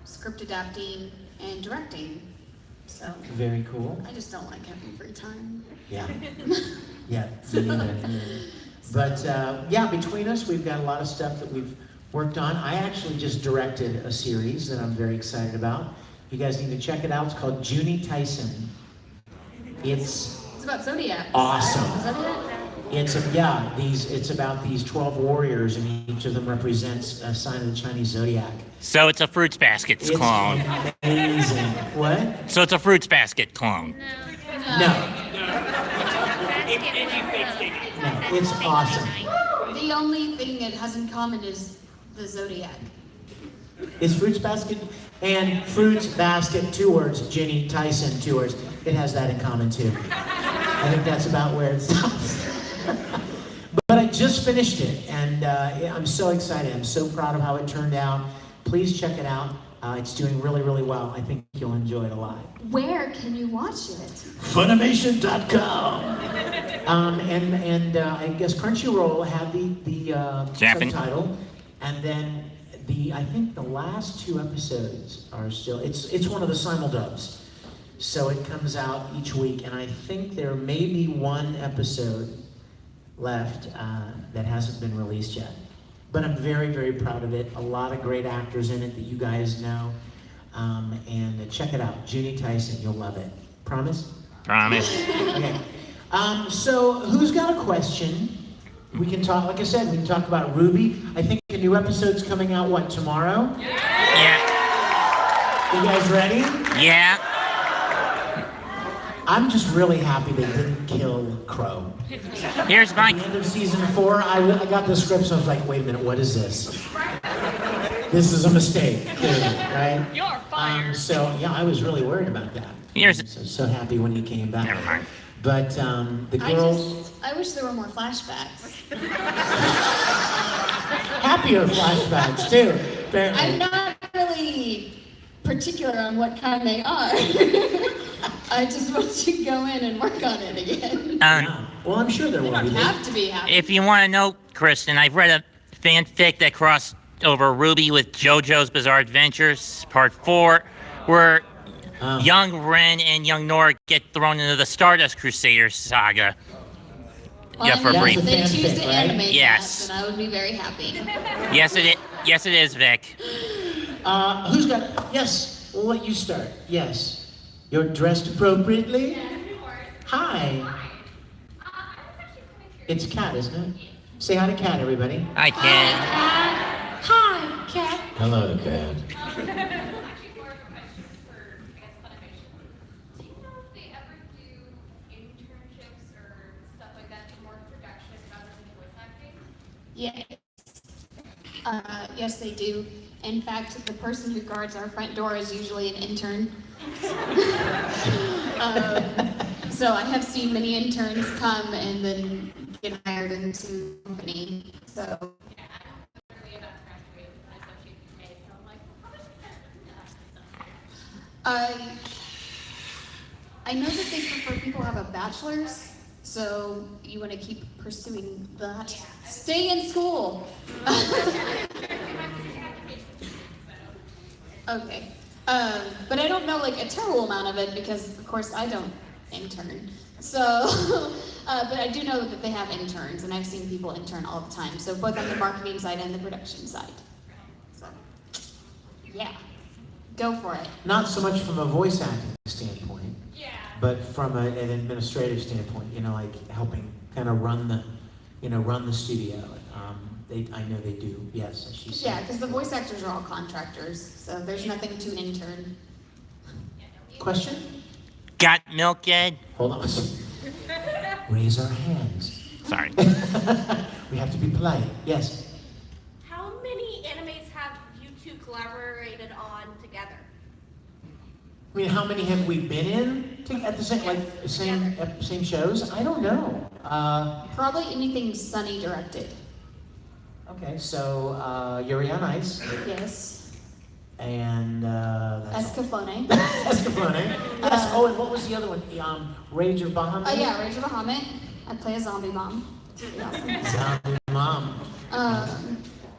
script adapting, and directing. So very cool. I just don't like having free time. Yeah. Yeah. Me neither. But yeah, between us, we've got a lot of stuff that we've worked on. I actually just directed a series that I'm very excited about. You guys need to check it out. It's called Junie Tyson. It's about Zodiac. Awesome. Zodiac? It's about these 12 warriors, and each of them represents a sign of the Chinese zodiac. So it's a Fruits Basket clone. Amazing. What? So it's a Fruits Basket clone. No. It's awesome. The only thing it has in common is the Zodiac. It's Fruits Basket and Fruits Basket, 2 words, Junie Tyson, 2 words. It has that in common too. I think that's about where it stops. But I just finished it, and I'm so excited. I'm so proud of how it turned out. Please check it out. It's doing really, really well. I think you'll enjoy it a lot. Where can you watch it? Funimation.com. And I guess Crunchyroll had the subtitle, and then I think the last 2 episodes are still. It's one of the simuldubs, so it comes out each week, and I think there may be 1 episode left that hasn't been released yet. But I'm very, very proud of it. A lot of great actors in it that you guys know. And check it out, Junie Tyson, you'll love it. Promise? Promise. Okay. So who's got a question? We can talk, like I said, we can talk about RWBY. I think a new episode's coming out, what, tomorrow? Yeah. You guys ready? Yeah. I'm just really happy they didn't kill Crow. Here's my... At the end of season 4, I got the script, so I was like, wait a minute, what is this? This is a mistake, right? You're fired. So, yeah, I was really worried about that. So happy when he came back. Never mind. But the girls... I wish there were more flashbacks. Happier flashbacks, too. Apparently. I'm not really particular on what kind they are. I just want to go in and work on it again. Well, I'm sure there will be. You don't have to be happy. If you want to know, Kristen, I've read a fanfic that crossed over RWBY with JoJo's Bizarre Adventures, Part 4, where young Ren and young Nora get thrown into the Stardust Crusaders saga. Well, Yeah, for a brief. if they choose to animate Yes. that, then I would be very happy. Yes, it is, Vic. Who's got... Yes, we'll let you start. Yes. You're dressed appropriately? Hi. It's Kat, isn't it? Say hi to Kat, everybody. Hi, Kat. Hi, Kat. Hello, Kat. Yes. Yes, they do. In fact, the person who guards our front door is usually an intern. So I have seen many interns come and then get hired into the company. So. Yeah, I'm literally about to graduate with my associate's degree, so I'm like, how much is that? I know that they prefer people who have a bachelor's, so you want to keep pursuing that. Yeah. Stay in school. Okay. But I don't know like a terrible amount of it because, of course, I don't intern. So, but I do know that they have interns, and I've seen people intern all the time. So both on the marketing side and the production side. So, yeah, go for it. Not so much from a voice acting standpoint, Yeah. but from an administrative standpoint, like helping kind of run the studio. I know they do, yes, as she said. Yeah, because the voice actors are all contractors, so there's nothing to intern. Question? Got milk yet? Hold on. Raise our hands. Sorry. We have to be polite. Yes. How many animes have you two collaborated on together? I mean, how many have we been in at the same shows? I don't know. Probably anything Sunny directed. Okay, so Yuri on Ice. Yes. And Escaflowne. Escaflowne. Yes. Oh, and what was the other one? Rage of Bahamut. Oh yeah, Rage of Bahamut. I play a zombie mom. Pretty awesome. Zombie mom.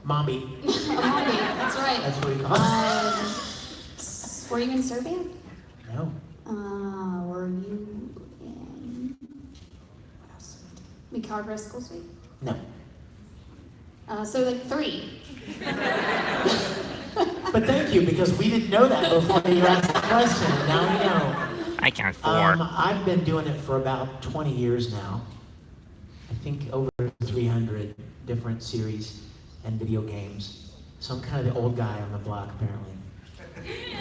Mommy. Mommy, that's right. That's what he calls it. Were you in Serbia? No. Were you in, what else? McGuire School Suite? No. So like 3. But thank you, because we didn't know that before you asked the question. Now we know. I count 4. I've been doing it for about 20 years now. I think over 300 different series and video games. So I'm kind of the old guy on the block, apparently.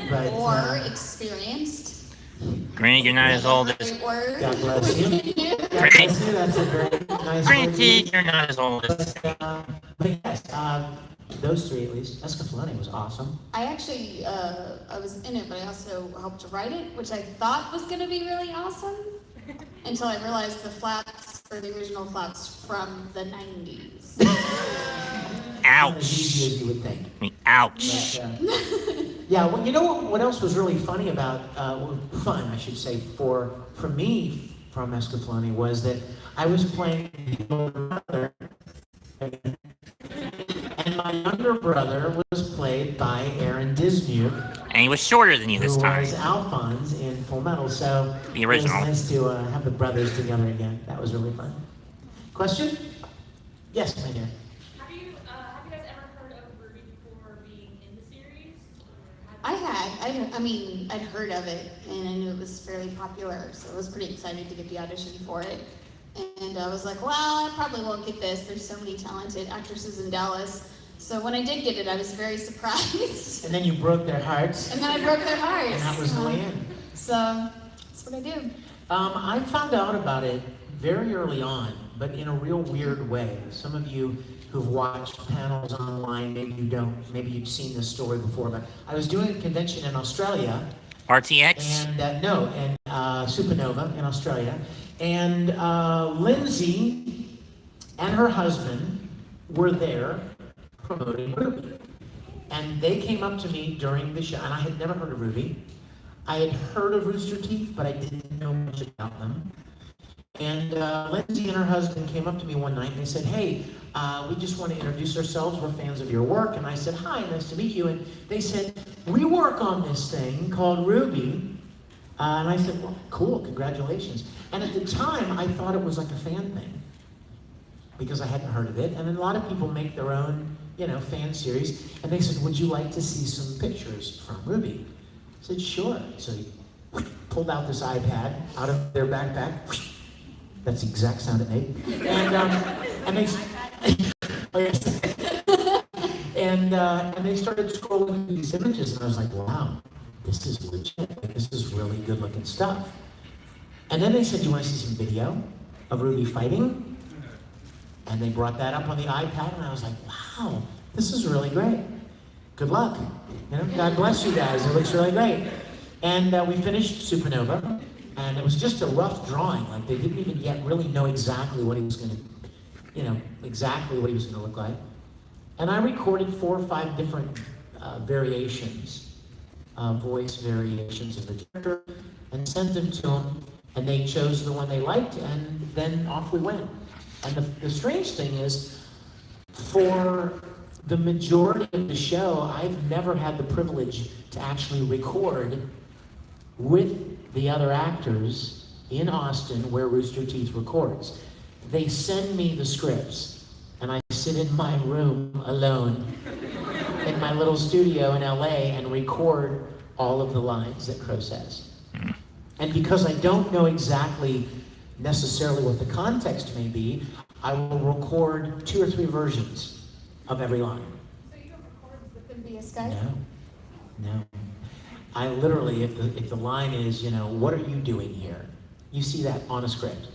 But, Or experienced. Granted, you're not as old as. God bless you. God bless you. That's a very nice word. Granted, you're not as old as. But yes, those 3 at least. Escaflowne was awesome. I actually, I was in it, but I also helped to write it, which I thought was going to be really awesome, until I realized the flaps are the original flaps from the 90s. Not as easy as you would think. Ouch. But, yeah, well, you know what else was really funny about, fun, I should say, for me from Escaflowne was that I was playing the older brother, and my younger brother was played by Aaron Dismuke. And he was shorter than you this time. Who was Alphonse in Full Metal, so The original. it was nice to have the brothers together again. That was really fun. Question? Yes, my dear. Have you guys ever heard of RWBY before being in the series? I had. I mean, I'd heard of it, and I knew it was fairly popular, so I was pretty excited to get the audition for it. And I was like, well, I probably won't get this. There's so many talented actresses in Dallas. So when I did get it, I was very surprised. And then you broke their hearts. And then I broke their hearts. And that was the way in. So that's what I do. I found out about it very early on, but in a real weird way. Some of you who've watched panels online, maybe you don't, maybe you've seen this story before, but I was doing a convention in Australia. RTX? And Supernova in Australia. And Lindsay and her husband were there promoting RWBY. And they came up to me during the show, and I had never heard of RWBY. I had heard of Rooster Teeth, but I didn't know much about them. And Lindsay and her husband came up to me one night and they said, hey, we just want to introduce ourselves. We're fans of your work. And I said, hi, nice to meet you. And they said, we work on this thing called RWBY. And I said, well, cool, congratulations. And at the time, I thought it was like a fan thing because I hadn't heard of it. And then a lot of people make their own, fan series. And they said, would you like to see some pictures from RWBY? I said, sure. So he pulled out this iPad out of their backpack. That's the exact sound it made. And they, oh, yes. and they started scrolling through these images, and I was like, wow, this is legit. This is really good looking stuff. And then they said, do you want to see some video of RWBY fighting? And they brought that up on the iPad, and I was like, wow, this is really great. Good luck. God bless you guys. It looks really great. And we finished Supernova. And it was just a rough drawing. Like they didn't even yet really know exactly what he was going to, exactly what he was going to look like. And I recorded 4 or 5 different variations, voice variations of the character, and sent them to them. And they chose the one they liked, and then off we went. And the strange thing is, for the majority of the show, I've never had the privilege to actually record with the other actors in Austin where Rooster Teeth records. They send me the scripts, and I sit in my room alone in my little studio in LA and record all of the lines that Crow says. And because I don't know exactly necessarily what the context may be, I will record 2 or 3 versions of every line. So you don't record with them via Skype? No. I literally, if the line is, what are you doing here? You see that on a script.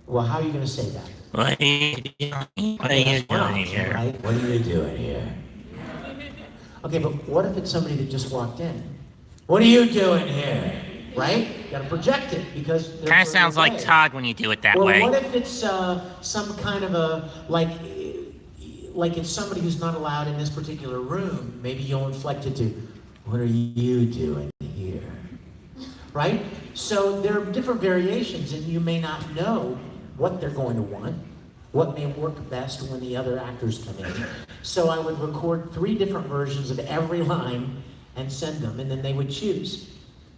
Well, how are you going to say that? What are you doing here? Right? What are you doing here? Okay, but what if it's somebody that just walked in? What are you doing here? Right? You got to project it because. Kind of sounds like Todd when you do it that way. way. Well, what if it's some kind of a like it's somebody who's not allowed in this particular room? Maybe you'll inflect it to. What are you doing here? Right? So there are different variations, and you may not know what they're going to want, what may work best when the other actors come in. So I would record 3 different versions of every line, and send them, and then they would choose.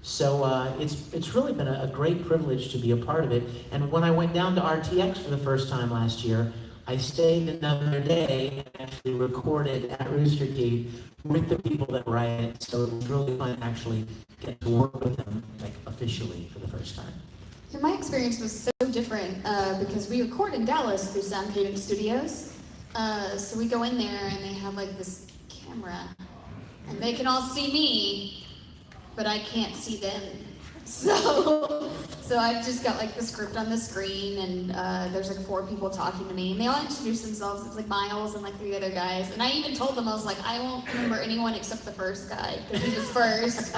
So it's really been a great privilege to be a part of it. And when I went down to RTX for the first time last year, I stayed another day and actually recorded at Rooster Teeth with the people that write it. So it was really fun to actually get to work with them, like officially for the first time. Yeah, my experience was so different because we record in Dallas through Sound Cadence Studios. So we go in there and they have like this camera and they can all see me, but I can't see them. So I've just got like the script on the screen and there's like 4 people talking to me and they all introduce themselves. It's like Miles and like 3 other guys. And I even told them, I was like, I won't remember anyone except the first guy because he was first.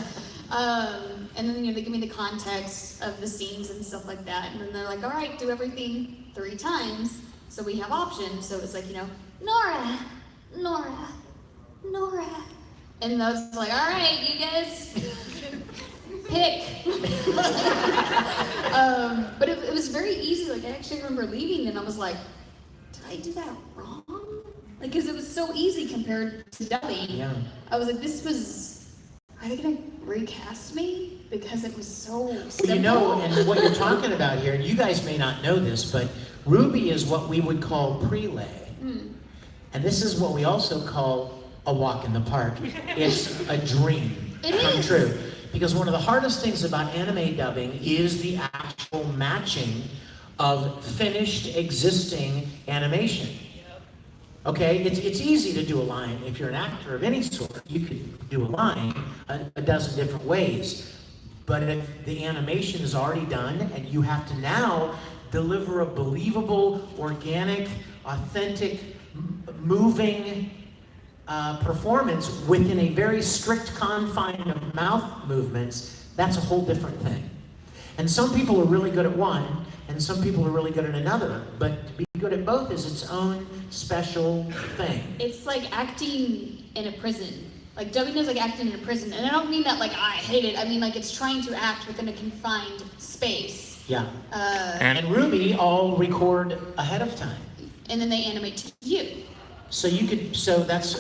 And then they give me the context of the scenes and stuff like that. And then they're like, all right, do everything 3 times. So we have options. So it's like, Nora, Nora, Nora. And I was like, all right, you guys, pick. But it was very easy. Like I actually remember leaving and I was like, did I do that wrong? Like, cause it was so easy compared to dubbing. Yeah. I was like, are they gonna recast me? Because it was so simple. Well, and what you're talking about here, and you guys may not know this, but RWBY is what we would call prelay. And this is what we also call a walk in the park. It's a dream come true. Because one of the hardest things about anime dubbing is the actual matching of finished existing animation. Okay, it's easy to do a line. If you're an actor of any sort, you could do a line a dozen different ways. But if the animation is already done and you have to now deliver a believable, organic, authentic, moving performance within a very strict confine of mouth movements, that's a whole different thing. And some people are really good at one, and some people are really good at another, but to be good at both is its own special thing. It's like acting in a prison. Like dubbing is like acting in a prison, and I don't mean that like I hate it. I mean like it's trying to act within a confined space. Yeah. And RWBY all record ahead of time. And then they animate to you. So that's,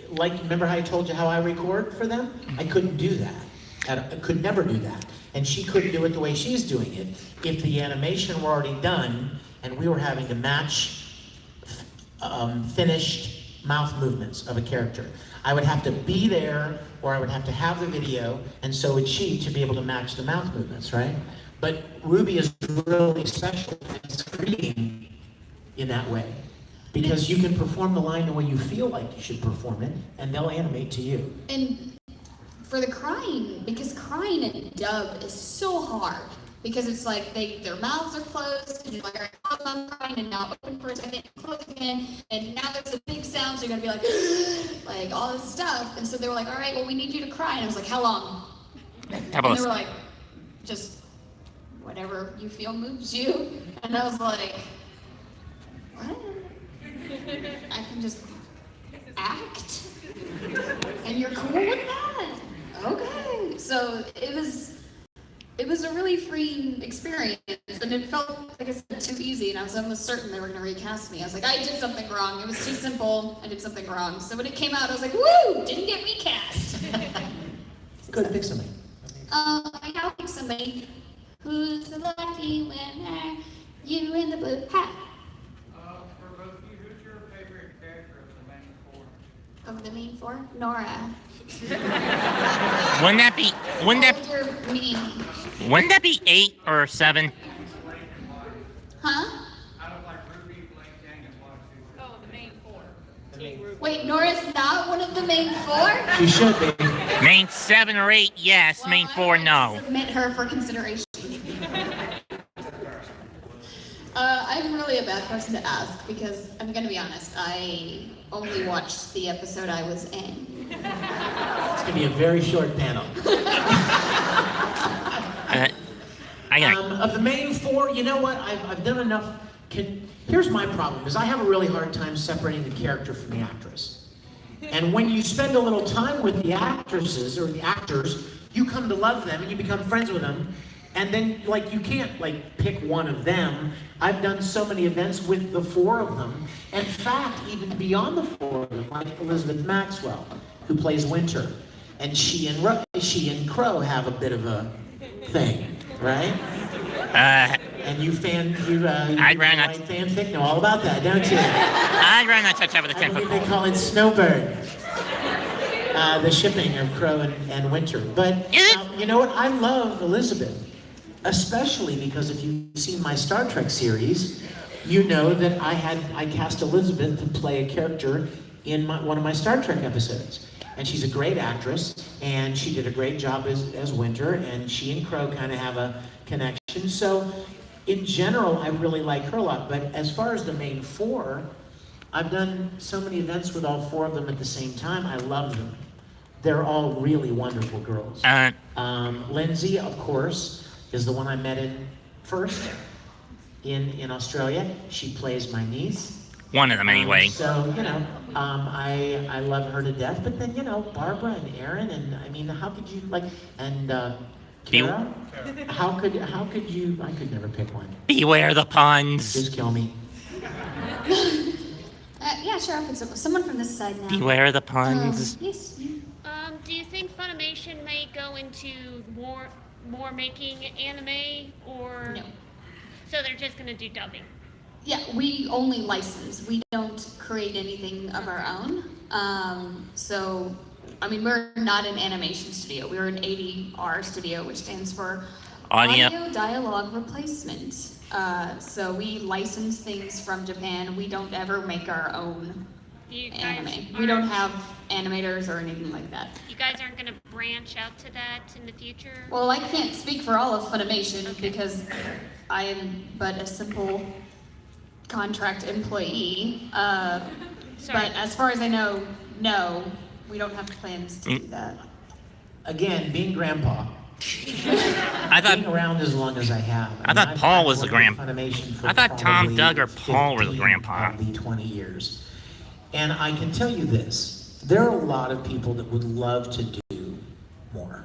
like, remember how I told you how I record for them? I couldn't do that. I could never do that. And she couldn't do it the way she's doing it if the animation were already done and we were having to match finished mouth movements of a character. I would have to be there, or I would have to have the video, and so would she, to be able to match the mouth movements, right? But RWBY is really special in its creating in that way. Because you can perform the line the way you feel like you should perform it, and they'll animate to you. And for the crying, because crying in dub is so hard. Because it's like their mouths are closed, and you're like, all right, hold on, I'm crying, and now open for a second, close again, and now there's a big sound, so you're gonna be like all this stuff. And so they were like, all right, well, we need you to cry. And I was like, how long? And they were like, just whatever you feel moves you. And I was like, what? I can just act? And you're cool with that? Okay. So it was a really freeing experience, and it felt, like I said, too easy, and I was almost certain they were going to recast me. I was like, I did something wrong. It was too simple. I did something wrong. So when it came out, I was like, woo! Didn't get recast. Good, pick somebody. I gotta pick somebody. Who's the lucky winner? You in the blue hat. For both of you, who's your favorite character Of the main 4? Nora. Wouldn't that be 8 or 7? Huh? out of like RWBY, Blake, Gang, and Block? Oh, the main 4. Wait, Nora's not one of the main 4? She should be. Main 7 or 8, yes. Main 4, no. Submit her for consideration. I'm really a bad person to ask because I'm gonna be honest, I only watched the episode I was in. It's gonna be a very short panel. Of the main 4, you know what? I've done enough. Here's my problem: is I have a really hard time separating the character from the actress. And when you spend a little time with the actresses or the actors, you come to love them and you become friends with them. And then, you can't, pick one of them. I've done so many events with the 4 of them. In fact, even beyond the 4 of them, like Elizabeth Maxwell, who plays Winter. and she and Crow have a bit of a thing, right? And you I'd rather not. fanfic know all about that, don't you? I'd rather not touch that with a I 10-foot believe they pole. call it Snowbird. The shipping of Crow and Winter. But Is it? you know what? I love Elizabeth, especially because if you've seen my Star Trek series, you know that I cast Elizabeth to play a character in one of my Star Trek episodes. And she's a great actress, and she did a great job as Winter, and she and Crow kind of have a connection. So, in general, I really like her a lot. But as far as the main four, I've done so many events with all four of them at the same time. I love them. They're all really wonderful girls. Lindsay, of course, is the one I met in first in Australia. She plays my niece. One of them, anyway. So, I love her to death. But then, Barbara and Aaron, and I mean, how could you, and Kara? How could you, I could never pick one. Beware the puns. Just kill me. Yeah, sure, I'll pick someone from this side now. Beware the puns. Yes. Do you think Funimation may go into more making anime, or No. so they're just gonna do dubbing? Yeah, we only license. We don't create anything of our own. We're not an animation studio. We're an ADR studio, which stands for Audio Dialogue Replacement. So we license things from Japan. We don't ever make our own anime. We don't have animators or anything like that. You guys aren't gonna branch out to that in the future? Well, I can't speak for all of Funimation because I am but a simple contract employee. But as far as I know, no, we don't have plans to do that. Again, being grandpa. I thought being around as long as I have. I thought Paul was the grandpa. Funimation for I thought Tom, probably Doug, or Paul were the 15 grandpa. of the 20 years. And I can tell you this, there are a lot of people that would love to do more.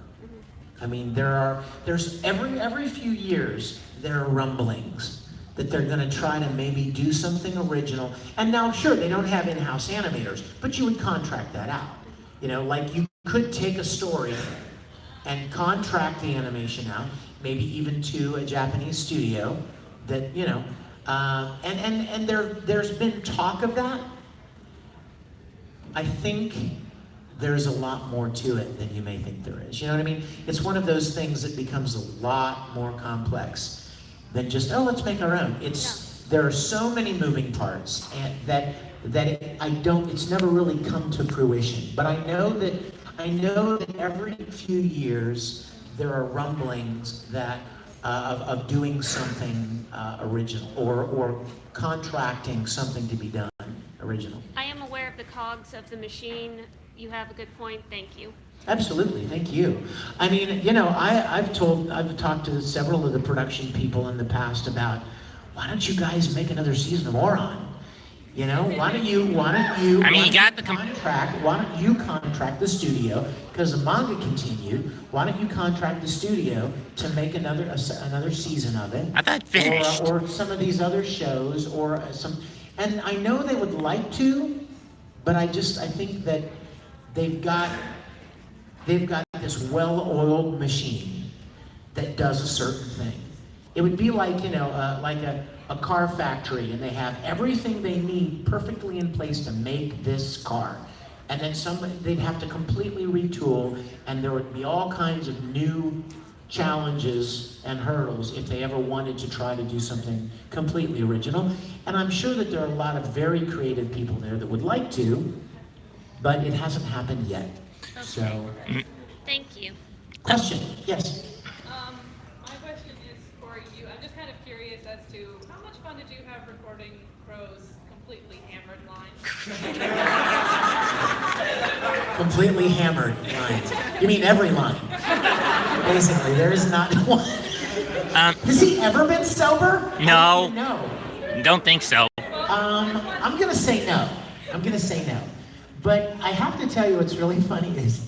I mean, there's every few years, there are rumblings that they're gonna try to maybe do something original. And now, sure, they don't have in-house animators, but you would contract that out. Like you could take a story and contract the animation out, maybe even to a Japanese studio that, and there's been talk of that. I think there's a lot more to it than you may think there is. You know what I mean? It's one of those things that becomes a lot more complex than just, let's make our own. There are so many moving parts and that it's never really come to fruition. But I know that every few years there are rumblings that of doing something original or contracting something to be done original. I am aware of the cogs of the machine. You have a good point. Thank you. Absolutely, thank you. I mean, I've talked to several of the production people in the past about, why don't you guys make another season of Oron? Why don't you contract the studio, because the manga continued, why don't you contract the studio to make another season of it? I thought finished. Or some of these other shows, or and I know they would like to, but I think that they've got this well-oiled machine that does a certain thing. It would be like, like a car factory, and they have everything they need perfectly in place to make this car. And then they'd have to completely retool, and there would be all kinds of new challenges and hurdles if they ever wanted to try to do something completely original. And I'm sure that there are a lot of very creative people there that would like to, but it hasn't happened yet. Okay. So, Thank you. question, yes. My question is for you. I'm just kind of curious as to how much fun did you have recording Crow's completely hammered lines? Completely hammered lines. You mean every line? Basically, there is not one. Has he ever been sober? No. No. Don't think so. I'm gonna say no. But I have to tell you what's really funny is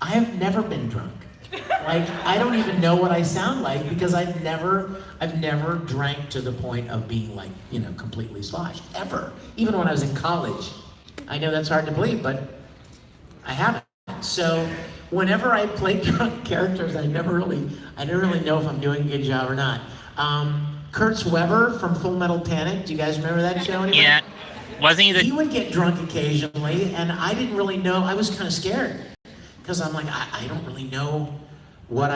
I have never been drunk. Like, I don't even know what I sound like because I've never drank to the point of being like, completely sloshed, ever. Even when I was in college. I know that's hard to believe, but I haven't. So whenever I play drunk characters, I didn't really know if I'm doing a good job or not. Kurt Weber from Full Metal Panic. Do you guys remember that show? Anybody? Yeah. Wasn't he the... He would get drunk occasionally, and I didn't really know. I was kind of scared because I'm like, I don't really know what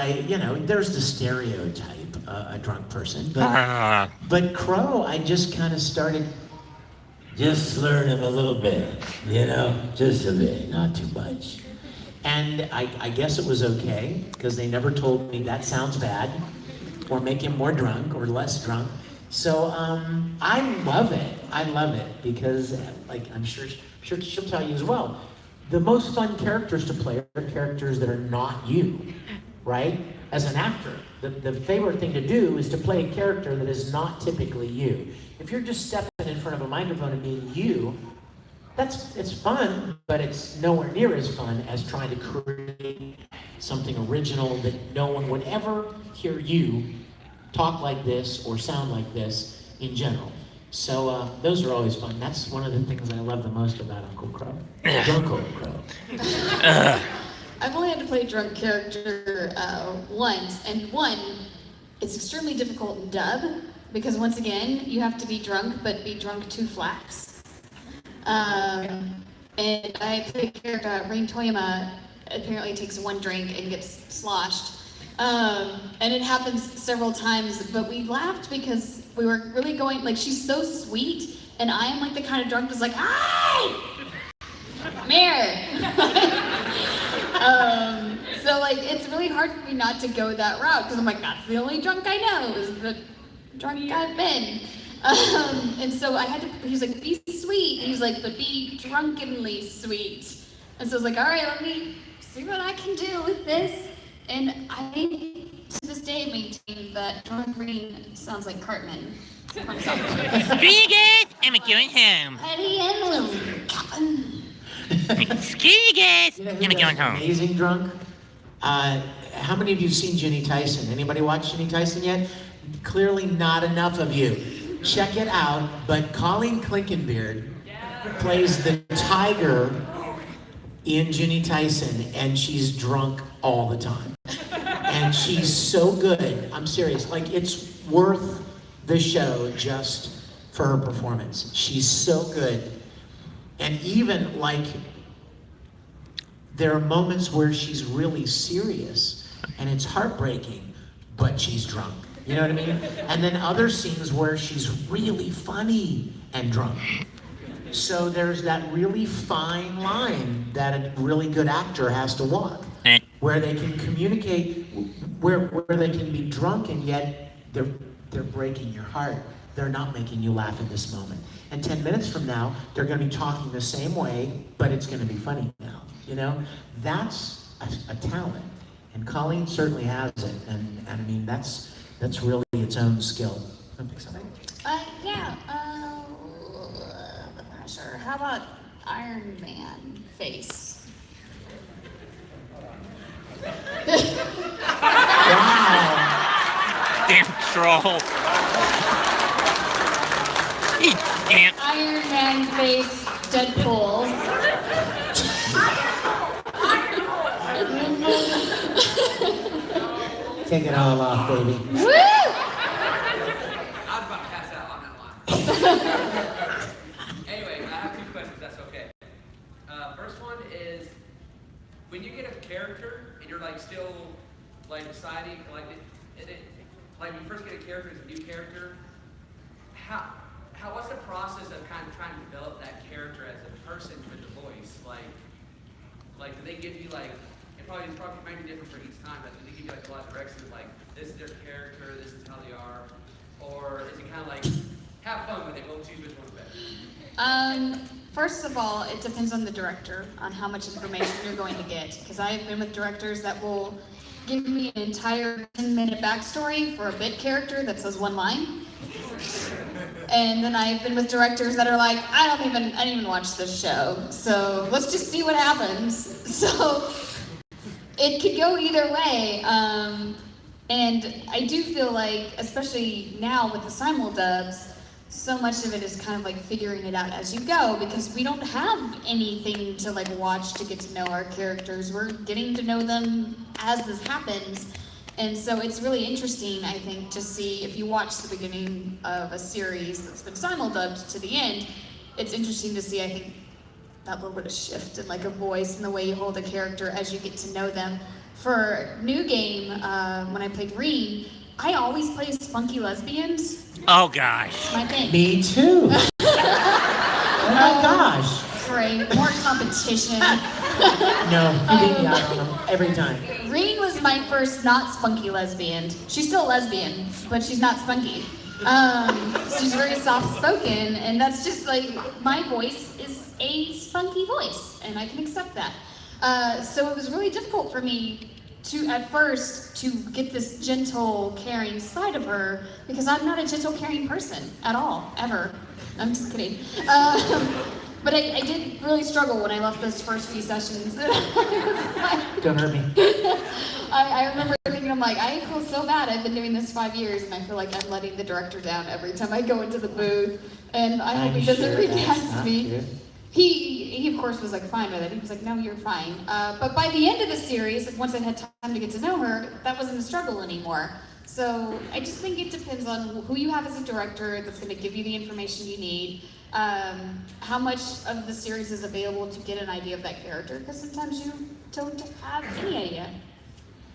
there's the stereotype, a drunk person. But Crow, I just kind of started just slurring him a little bit, just a bit, not too much. And I guess it was okay, because they never told me that sounds bad, or make him more drunk or less drunk. So I love it, because I'm sure she'll tell you as well. The most fun characters to play are characters that are not you, right? As an actor, the favorite thing to do is to play a character that is not typically you. If you're just stepping in front of a microphone and being you, it's fun, but it's nowhere near as fun as trying to create something original that no one would ever hear you talk like this or sound like this in general. So those are always fun. That's one of the things I love the most about Uncle Crow. Uncle Crow. I've only had to play a drunk character once, and it's extremely difficult in dub, because once again, you have to be drunk, but be drunk 2 flaps. And I play a character, Rain Toyama, apparently takes 1 drink and gets sloshed. And it happens several times, but we laughed because we were really going, she's so sweet, and I am the kind of drunk that's like, hi! Come here! So it's really hard for me not to go that route, because I'm like, that's the only drunk I know, is the drunk I've been. And so I had to, he's like, be sweet. He's like, but be drunkenly sweet. And so I was like, all right, let me see what I can do with this. And I, to this day, maintain that Drunk Green sounds like Cartman from South Park. Screw you guys, I'm going home. Eddie and Lily, Captain. Screw you guys, I'm going home. Amazing drunk. How many of you have seen Ginny Tyson? Anybody watch Ginny Tyson yet? Clearly not enough of you. Check it out, but Colleen Clinkenbeard plays the tiger in Ginny Tyson, and she's drunk all the time. And she's so good. I'm serious. It's worth the show just for her performance. She's so good. And even there are moments where she's really serious, and it's heartbreaking, but she's drunk. You know what I mean? And then other scenes where she's really funny and drunk. So there's that really fine line that a really good actor has to walk, where they can communicate, where they can be drunk and yet they're breaking your heart. They're not making you laugh in this moment. And 10 minutes from now, they're going to be talking the same way, but it's going to be funny now. That's a talent, and Colleen certainly has it. And I mean, that's really its own skill. Yeah. The pressure. How about Iron Man face? Wow. Damn troll. Damn. Iron Man face, Deadpool. Take it all off, baby. Woo! I was about to pass out on that line. Anyway, I have 2 questions, if that's okay. First one is, when you get a character and you're still deciding, when you first get a character as a new character, what's the process of kind of trying to develop that character as a person with the voice? Do they give you it probably might be different for each time, but do they give you a lot of directions this is their character, this is how they are, or is it kind of have fun with it, we'll choose which one's better? First of all, it depends on the director, on how much information you're going to get, because I've been with directors that will give me an entire 10-minute backstory for a bit character that says 1 line. And then I've been with directors that are like, I didn't even watch this show, so let's just see what happens. So it could go either way. And I do feel especially now with the simul dubs, so much of it is kind of like figuring it out as you go, because we don't have anything to like watch to get to know our characters. We're getting to know them as this happens. And so it's really interesting, I think, to see if you watch the beginning of a series that's been simuldubbed to the end, it's interesting to see, I think, that little bit of shift in like a voice and the way you hold a character as you get to know them. For New Game, when I played Reen, I always play spunky lesbians. Oh gosh. My thing. Me too. Oh my gosh. Great, more competition. No, you beat me out on them every time. Reen was my first not spunky lesbian. She's still lesbian, but she's not spunky. She's very soft-spoken, and that's just like, my voice is a spunky voice, and I can accept that. So it was really difficult for me at first to get this gentle, caring side of her, because I'm not a gentle, caring person at all, ever. I'm just kidding. But I did really struggle when I left those first few sessions. Don't hurt me. I remember thinking, I'm like, I feel so bad. I've been doing this 5 years, and I feel like I'm letting the director down every time I go into the booth. And I hope he doesn't recast me. He of course was like fine with it. He was like, no, you're fine. But by the end of the series, once I had time to get to know her, that wasn't a struggle anymore. So I just think it depends on who you have as a director that's going to give you the information you need. How much of the series is available to get an idea of that character, because sometimes you don't have any idea.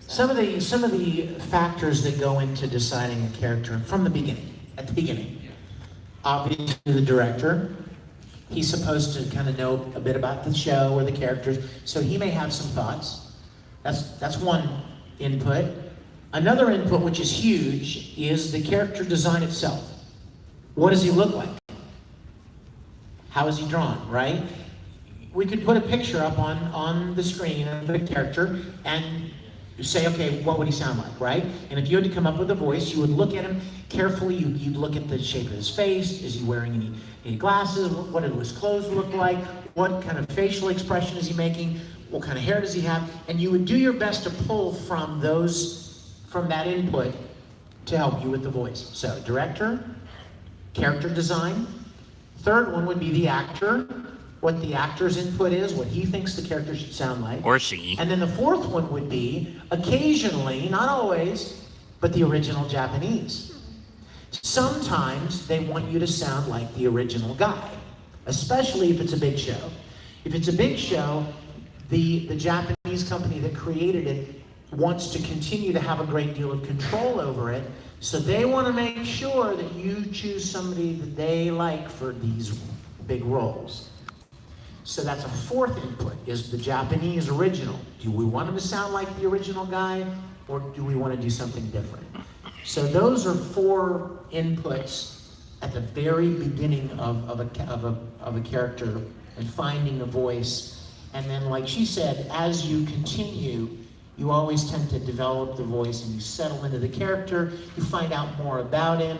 Some of the factors that go into deciding a character from the beginning, at the beginning. Obviously the director, he's supposed to kind of know a bit about the show or the characters, so he may have some thoughts. That's one input. Another input, which is huge, is the character design itself. What does he look like? How is he drawn, right? We could put a picture up on the screen of the character and say, okay, what would he sound like, right? And if you had to come up with a voice, you would look at him carefully. You'd look at the shape of his face. Is he wearing any glasses? What do his clothes look like? What kind of facial expression is he making? What kind of hair does he have? And you would do your best to pull from that input to help you with the voice. So, director, character design. Third one would be the actor, what the actor's input is, what he thinks the character should sound like. Or she. And then the fourth one would be, occasionally, not always, but the original Japanese. Sometimes they want you to sound like the original guy, especially if it's a big show. If it's a big show, the Japanese company that created it wants to continue to have a great deal of control over it, so they want to make sure that you choose somebody that they like for these big roles. So that's a fourth input, is the Japanese original. Do we want him to sound like the original guy, or do we want to do something different? So those are four inputs at the very beginning of a character and finding a voice. And then, like she said, as you continue, you always tend to develop the voice and you settle into the character, you find out more about him,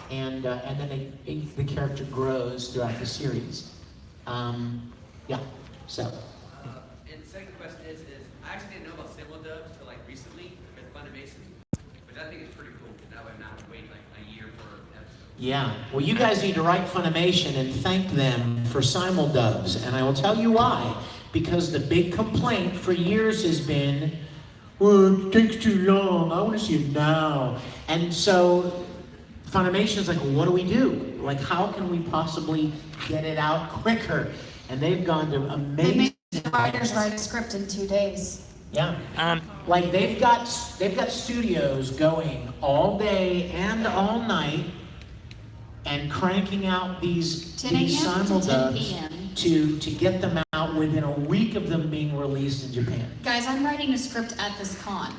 and then the character grows throughout the series. Yeah, so. And the second question is I actually didn't know about simul-dubs until like recently with Funimation, which I think is pretty cool, because that way I'm not waiting like a year for an episode. Yeah, well, you guys need to write Funimation and thank them for simul-dubs, and I will tell you why. Because the big complaint for years has been, well, it takes too long, I want to see it now. And so Funimation's like, well, what do we do? Like, how can we possibly get it out quicker? And they've gone to amazing. They make the writers write a script in 2 days. Yeah. Like they've got studios going all day and all night and cranking out these 10 a.m. to 10 simuldubs p.m. to get them out within a week of them being released in Japan. Guys, I'm writing a script at this con.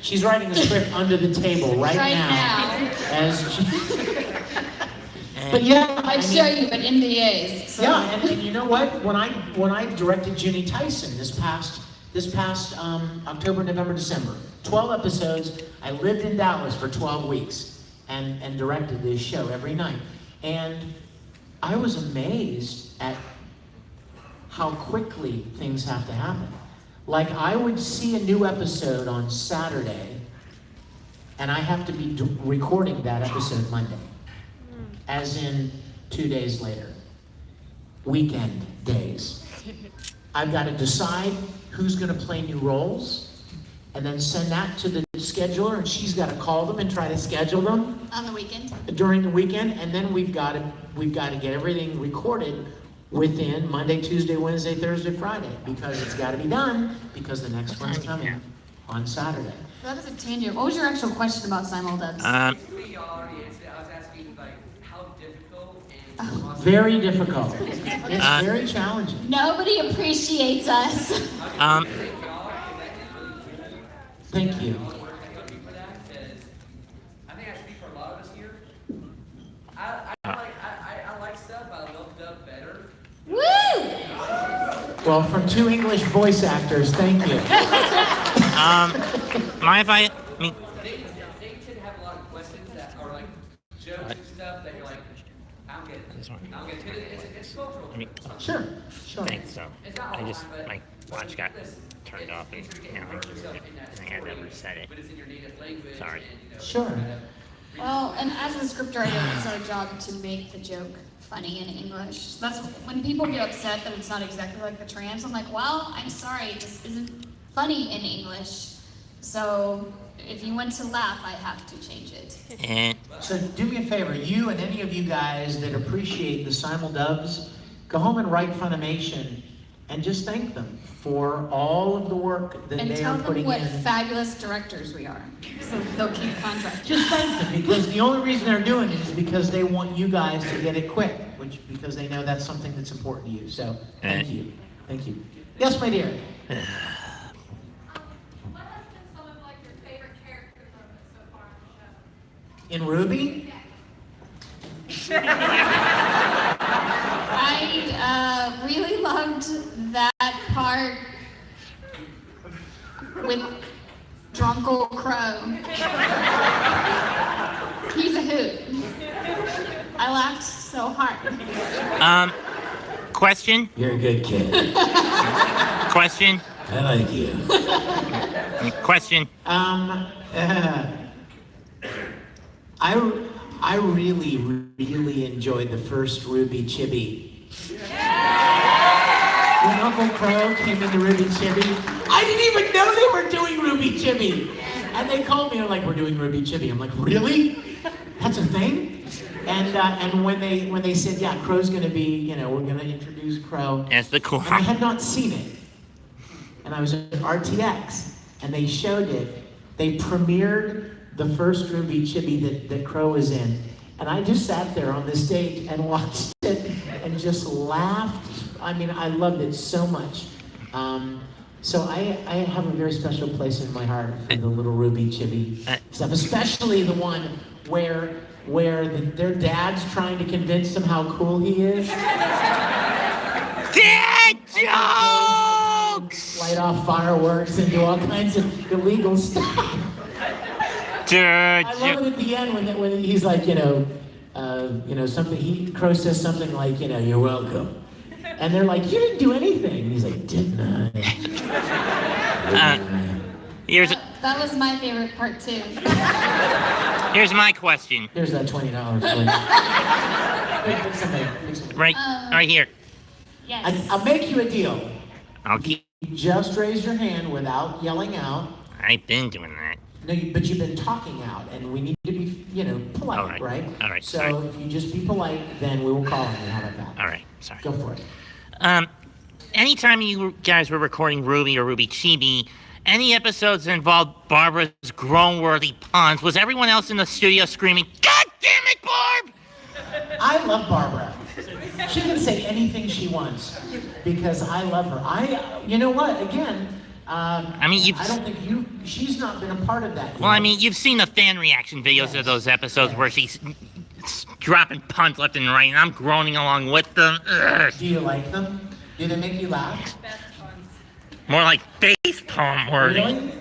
She's writing a script under the table right now. But yeah, I show you, but NDAs. So. Yeah, and you know what? When I directed Ginny Tyson this past October, November, December, 12 episodes. I lived in Dallas for 12 weeks and directed this show every night, and I was amazed at how quickly things have to happen. Like, I would see a new episode on Saturday, and I have to be recording that episode Monday. as in 2 days later. Weekend days. I've got to decide who's going to play new roles, and then send that to the scheduler, and she's got to call them and try to schedule them On the weekend? during the weekend, and then we've got to get everything recorded within Monday, Tuesday, Wednesday, Thursday, Friday, because it's got to be done, because the next one's coming on Saturday. That is a tangent. What was your actual question about simul-dubs? Basically, y'all already answered it. I was asking, like, how difficult and Very difficult. It's very challenging. Nobody appreciates us. Thank you. for that, because I think I speak for a lot of us here. I like stuff, but I love dub better. Woo! Well, from 2 English voice actors, thank you. Mind if I mean? They tend to have a lot of questions that are like jokes and stuff that you're like, I don't get it. This one. I don't get it. It's cultural. I mean, Sure. thanks. So It's not all I the just time, but my watch got listen, turned off, and now I think I never said it. but it's in your native language. Sorry. And, you know, Sure. Well, and as a scriptwriter, it's our job to make the joke funny in English. That's when people get upset that it's not exactly like the trans. I'm like, well, I'm sorry, this isn't funny in English. So if you want to laugh, I have to change it. And So do me a favor, you and any of you guys that appreciate the simul-dubs, go home and write Funimation and just thank them for all of the work that And they tell are them putting what in. fabulous directors we are. So they'll keep contracting. Just thank them, because the only reason they're doing it is because they want you guys to get it quick, because they know that's something that's important to you. So thank you. Thank you. Yes, my dear. What has been some of like your favorite character moments so far on the show? In RWBY? I really loved that part with Drunkle Crow. He's a hoot. I laughed so hard. question. You're a good kid. Question. I like you. Question. I really enjoyed the first RWBY Chibi. When Uncle Crow came into RWBY Chibi, I didn't even know they were doing RWBY Chibi. And they called me and like, we're doing RWBY Chibi. I'm like, really? That's a thing? And when they said, yeah, Crow's gonna be, we're gonna introduce Crow. That's the cool. And I had not seen it. And I was at RTX, and they showed it. They premiered the first RWBY Chibi that Crow was in. And I just sat there on the stage and watched it and just laughed. I mean, I loved it so much. So I have a very special place in my heart for the little RWBY Chibi stuff, especially the one where their dad's trying to convince them how cool he is. Dad jokes! Light off fireworks and do all kinds of illegal stuff. I love it at the end when he's like, something. Crow says something like, you're welcome, and they're like, you didn't do anything. And he's like, didn't I? Here's That was my favorite part too. here's my question. Here's that $20. Right here. Yes. I'll make you a deal. I'll keep. You just raise your hand without yelling out. I've been doing that. No, but you've been talking out, and we need to be, polite, All right. All right, So sorry. if you just be polite, then we will call on you. How about that? All right. Sorry. Go for it. Anytime you guys were recording RWBY or RWBY Chibi, any episodes that involved Barbara's groan-worthy puns, was everyone else in the studio screaming, "God damn it, Barb!" I love Barbara. She can say anything she wants because I love her. You know what? Again, I mean, I don't think she's not been a part of that yet. Well, I mean, you've seen the fan reaction videos of those episodes where she's dropping puns left and right, and I'm groaning along with them. Ugh. Do you like them? Do they make you laugh? Best puns. More like face palm worthy. Really?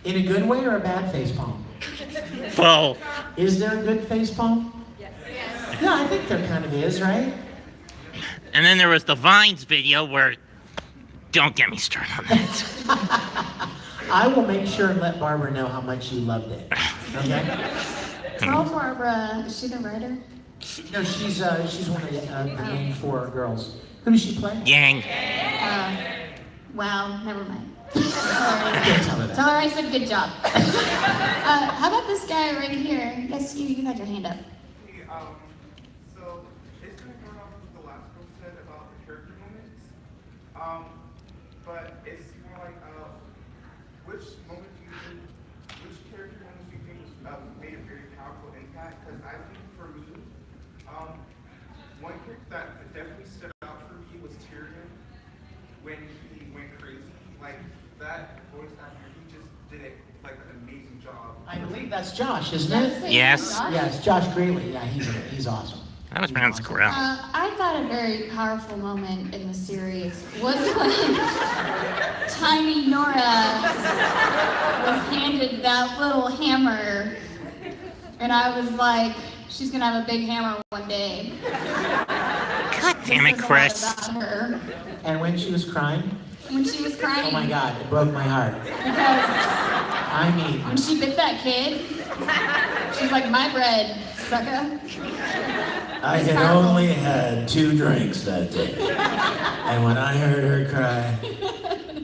In a good way or a bad face palm? Both. Is there a good face palm? Yes. Yeah, I think there kind of is, right? And then there was the Vines video where, don't get me started on that. I will make sure and let Barbara know how much you loved it. Okay? Tell Barbara, is she the writer? No, she's one of the Yang 4 girls. Who does she play? Yang. Wow, never mind. Can't tell her that. Tell her I said good job. How about this guy right here? Yes, you had your hand up. Hey, so it's kind of going off what the last girl said about the character moments. But it's more like, which character moments do you think made a very powerful impact? Because I think for me, one character that definitely stood out for me was Tyrion when he went crazy. Like that voice actor, he just did it like an amazing job. I believe that's Josh, isn't it? Yes. Yeah, it's Josh Greeley. Yeah, he's awesome. That was pronounced Grill. I thought a very powerful moment in the series was when Tiny Nora was handed that little hammer, and I was like, she's gonna have a big hammer one day. God damn it, Chris. About her. And when she was crying, When she was crying, oh my God, it broke my heart. because I mean, when she bit that kid, she's like, my bread, sucker. I had only had 2 drinks that day. And when I heard her cry,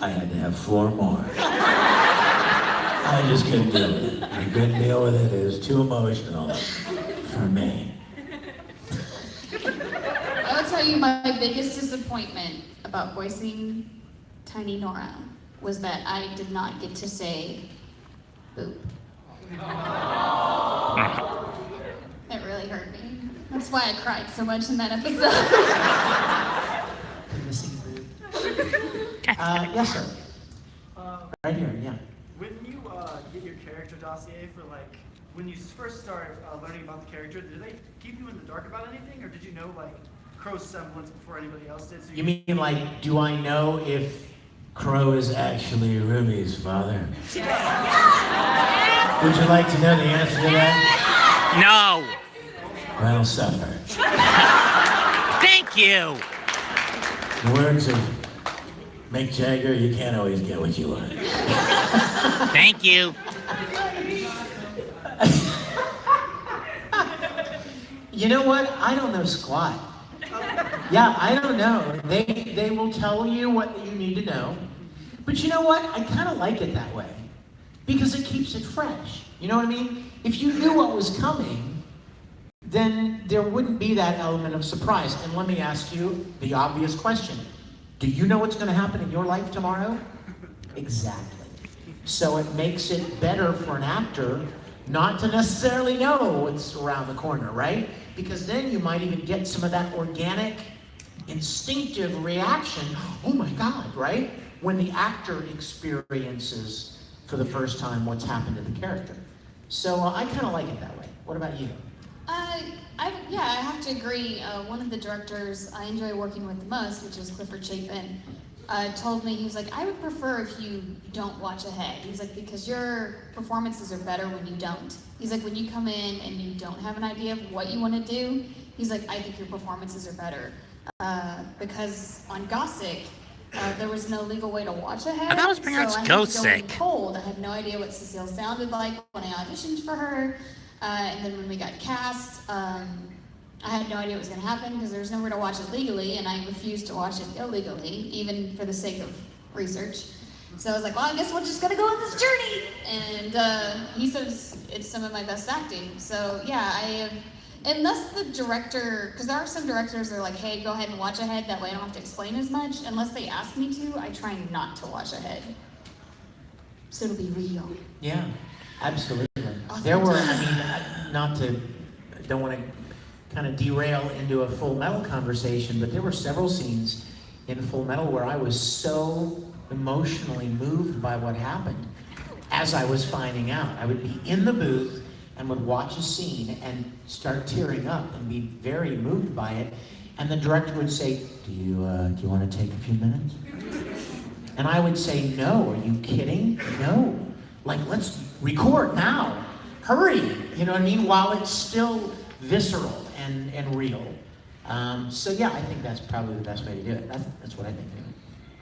I had to have 4 more. I just couldn't do it. I couldn't deal with it. It was too emotional for me. I will tell you my biggest disappointment about voicing Tiny Nora was that I did not get to say boop. It really hurt me. That's why I cried so much in that episode. missing boob. Yes, sir. Right here, yeah. When you get your character dossier for like, when you first start learning about the character, did they keep you in the dark about anything, or did you know like Crow's semblance before anybody else did? So You mean like, do I know if Crow is actually Ruby's father. Would you like to know the answer to that? No. Well, suffer. Thank you. In the words of Mick Jagger, you can't always get what you want. Thank you. You know what? I don't know squat. Yeah, I don't know. They will tell you what you need to know. But you know what? I kind of like it that way. Because it keeps it fresh. You know what I mean? If you knew what was coming, then there wouldn't be that element of surprise. And let me ask you the obvious question. Do you know what's going to happen in your life tomorrow? Exactly. So it makes it better for an actor not to necessarily know what's around the corner, right? Because then you might even get some of that organic, instinctive reaction, oh my God, right? When the actor experiences for the first time what's happened to the character. So I kind of like it that way. What about you? Yeah, I have to agree. One of the directors I enjoy working with the most, which is Clifford Chapin, told me, he was like, I would prefer if you don't watch ahead. He's like, because your performances are better when you don't. He's like, when you come in and you don't have an idea of what you want to do, he's like, I think your performances are better. Because on Gossick, there was no legal way to watch ahead. I thought it was pronounced so I had to go in Gossick. cold. I had no idea what Cecile sounded like when I auditioned for her. And then when we got cast, I had no idea what was going to happen because there was nowhere to watch it legally, and I refused to watch it illegally, even for the sake of research. So I was like, well, I guess we're just going to go on this journey. And he says it's some of my best acting. So yeah, unless the director, because there are some directors that are like, hey, go ahead and watch ahead, that way I don't have to explain as much. Unless they ask me to, I try not to watch ahead. So it'll be real. Yeah, absolutely. There were, don't want to kind of derail into a Full Metal conversation, but there were several scenes in Full Metal where I was so emotionally moved by what happened as I was finding out. I would be in the booth and would watch a scene and start tearing up and be very moved by it, and the director would say, do you want to take a few minutes? And I would say, no, are you kidding? No. Like, let's record now. Hurry, you know what I mean? While it's still visceral and real. So yeah, I think that's probably the best way to do it. That's what I think. Anyway.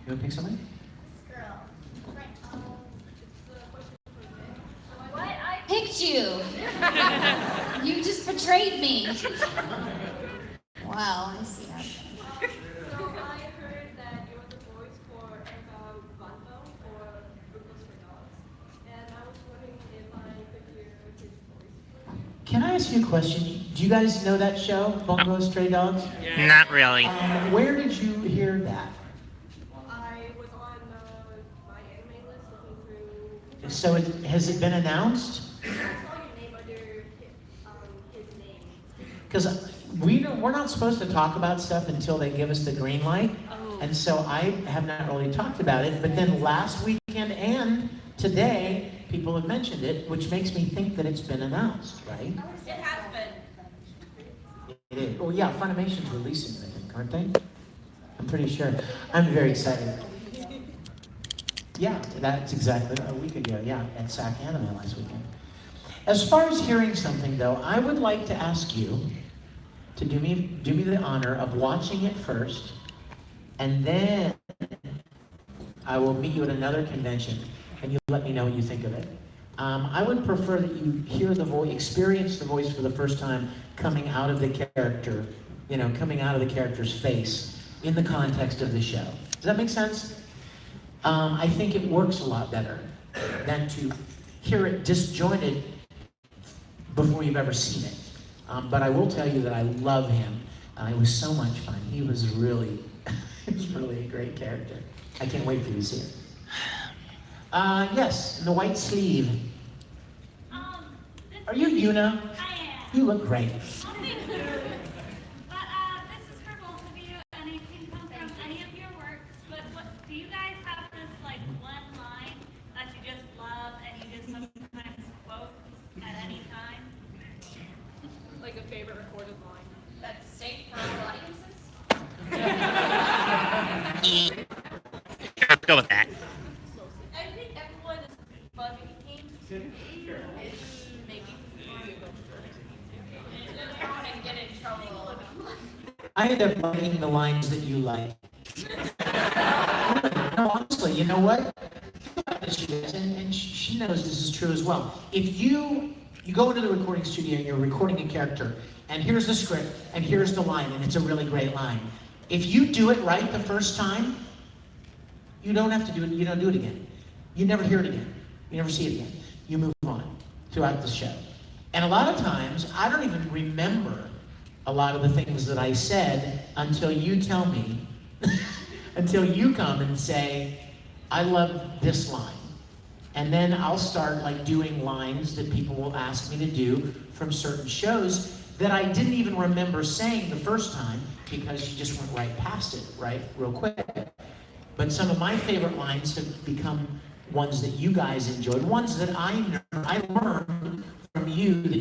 You want to pick somebody? Picked you. You just betrayed me. Wow, I see that. So I heard that you were the voice for Ichibancon for RWBY Chibi, and I was wondering if I could hear his voice. Can I ask you a question? Do you guys know that show, Bungo Stray Dogs? Not really. Where did you hear that? I was on my anime list looking through. So has it been announced? I saw your name under his name. Because we're not supposed to talk about stuff until they give us the green light. And so I have not really talked about it. But then last weekend and today, people have mentioned it, which makes me think that it's been announced, right? It has been. It is. Oh yeah, Funimation's releasing it, I think, aren't they? I'm pretty sure. I'm very excited. Yeah, that's exactly a week ago, yeah, at SAC Anime last weekend. As far as hearing something though, I would like to ask you to do me the honor of watching it first, and then I will meet you at another convention, and you let me know what you think of it. I would prefer that you hear the voice, experience the voice for the first time coming out of the character, coming out of the character's face in the context of the show. Does that make sense? I think it works a lot better than to hear it disjointed before you've ever seen it. But I will tell you that I love him. It was so much fun. He was really, really a great character. I can't wait for you to see it. Yes, in the white sleeve. Are you Yuna? I am. You look great. Well, thank you. But this is for both of you, and it can come from any of your works. But do you guys have this one line that you just love and you just sometimes quote at any time? Like a favorite recorded line. That's safe for all audiences? Let's go with that. I think everyone is bugging me. It's making me get in trouble. I end up liking the lines that you like. No, honestly, you know what? And she knows this is true as well. If you go into the recording studio and you're recording a character, and here's the script, and here's the line, and it's a really great line. If you do it right the first time, you don't have to do it, you don't do it again. You never hear it again. You never see it again. You move on throughout the show. And a lot of times, I don't even remember a lot of the things that I said until you tell me, until you come and say, I love this line. And then I'll start doing lines that people will ask me to do from certain shows that I didn't even remember saying the first time because you just went right past it, right, real quick. But some of my favorite lines have become ones that you guys enjoyed, ones that I learned from you that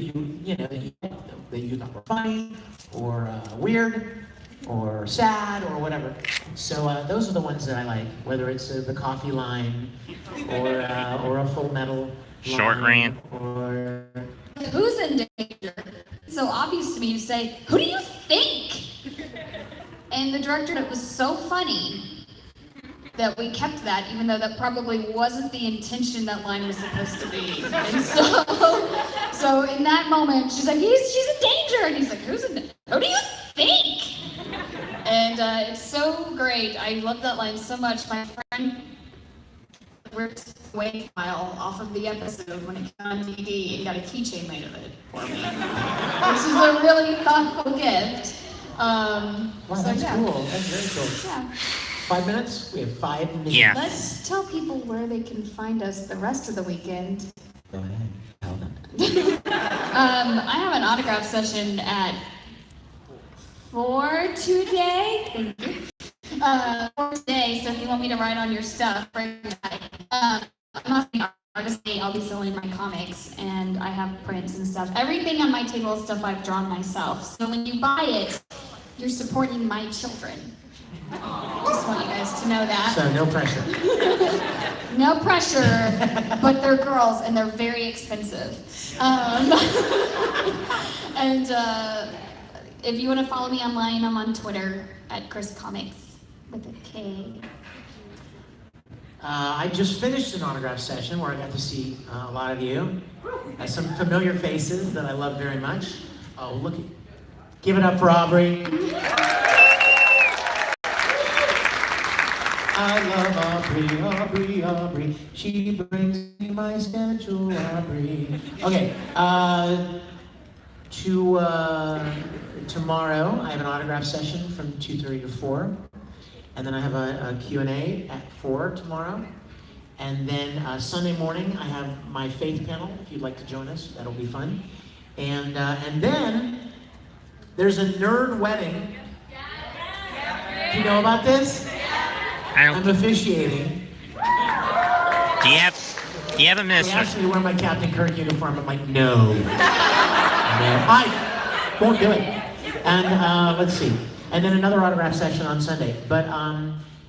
you thought were funny or weird or sad or whatever. So those are the ones that I like, whether it's the coffee line or a Full Metal Short line, rant. or Who's in danger? It's so obvious to me to say, who do you think? And the director, it was so funny that we kept that, even though that probably wasn't the intention that line was supposed to be. And so in that moment, she's like, she's in danger, and he's like, who do you think? And it's so great. I love that line so much. My friend ripped away file off of the episode when it came on DVD and got a keychain made of it for me, which is a really thoughtful gift. wow, that's yeah. cool. That's very cool. Yeah. 5 minutes? We have 5 minutes. Yeah. Let's tell people where they can find us the rest of the weekend. Go ahead. Tell them. I have an autograph session at 4 today. Thank you. 4 today, so if you want me to write on your stuff, bring that. I'm not an artist, I'll be selling my comics, and I have prints and stuff. Everything on my table is stuff I've drawn myself. So when you buy it, you're supporting my children. Just want you guys to know that. So no pressure. No pressure, but they're girls and they're very expensive. And if you want to follow me online, I'm on Twitter at Chris Comics with a K. I just finished an autograph session where I got to see a lot of you. Some familiar faces that I love very much. Oh, look. Give it up for Aubrey. I love Aubrey. She brings me my schedule, Aubrey. Okay, tomorrow I have an autograph session from 2:30 to 4. And then I have a Q&A at 4 tomorrow. And then Sunday morning I have my faith panel. If you'd like to join us, that'll be fun. And then there's a nerd wedding. Do you know about this? I'm officiating. Do you have a They minister? asked me to wear my Captain Kirk uniform. I'm like, no. I won't do it. And let's see. And then another autograph session on Sunday. But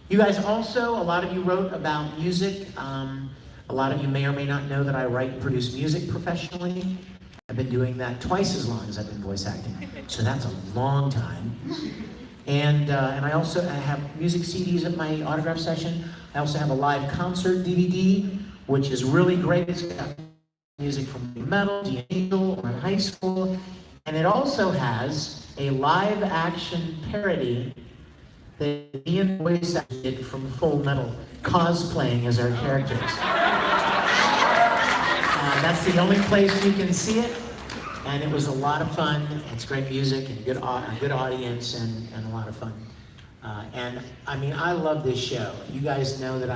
you guys also, a lot of you wrote about music. A lot of you may or may not know that I write and produce music professionally. I've been doing that twice as long as I've been voice acting. So that's a long time. And I also have music CDs at my autograph session. I also have a live concert DVD, which is really great. It's got music from metal, The Angel, or in high school. And it also has a live action parody that Ian voice acted from Full Metal, cosplaying as our characters. That's the only place you can see it. And it was a lot of fun. It's great music and a good audience and a lot of fun. And I mean, I love this show. You guys know that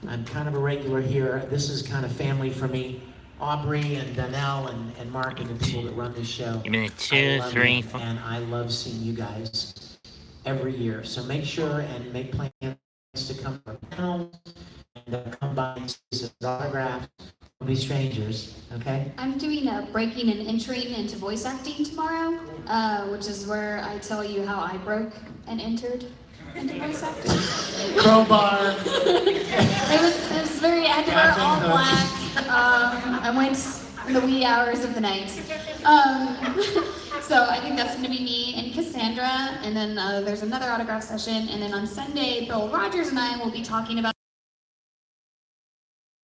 I'm kind of a regular here. This is kind of family for me. Aubrey and Donnell and Mark and the people that run this show. You mean 2, 3, 4? And I love seeing you guys every year. So make sure and make plans to come to our panels and come by and see some autographs. Don't be strangers, okay? I'm doing a breaking and entering into voice acting tomorrow, which is where I tell you how I broke and entered into voice acting. Crowbar. It was very, I had to wear all black. I went in the wee hours of the night. So I think that's going to be me and Cassandra, and then there's another autograph session, and then on Sunday, Bill Rogers and I will be talking about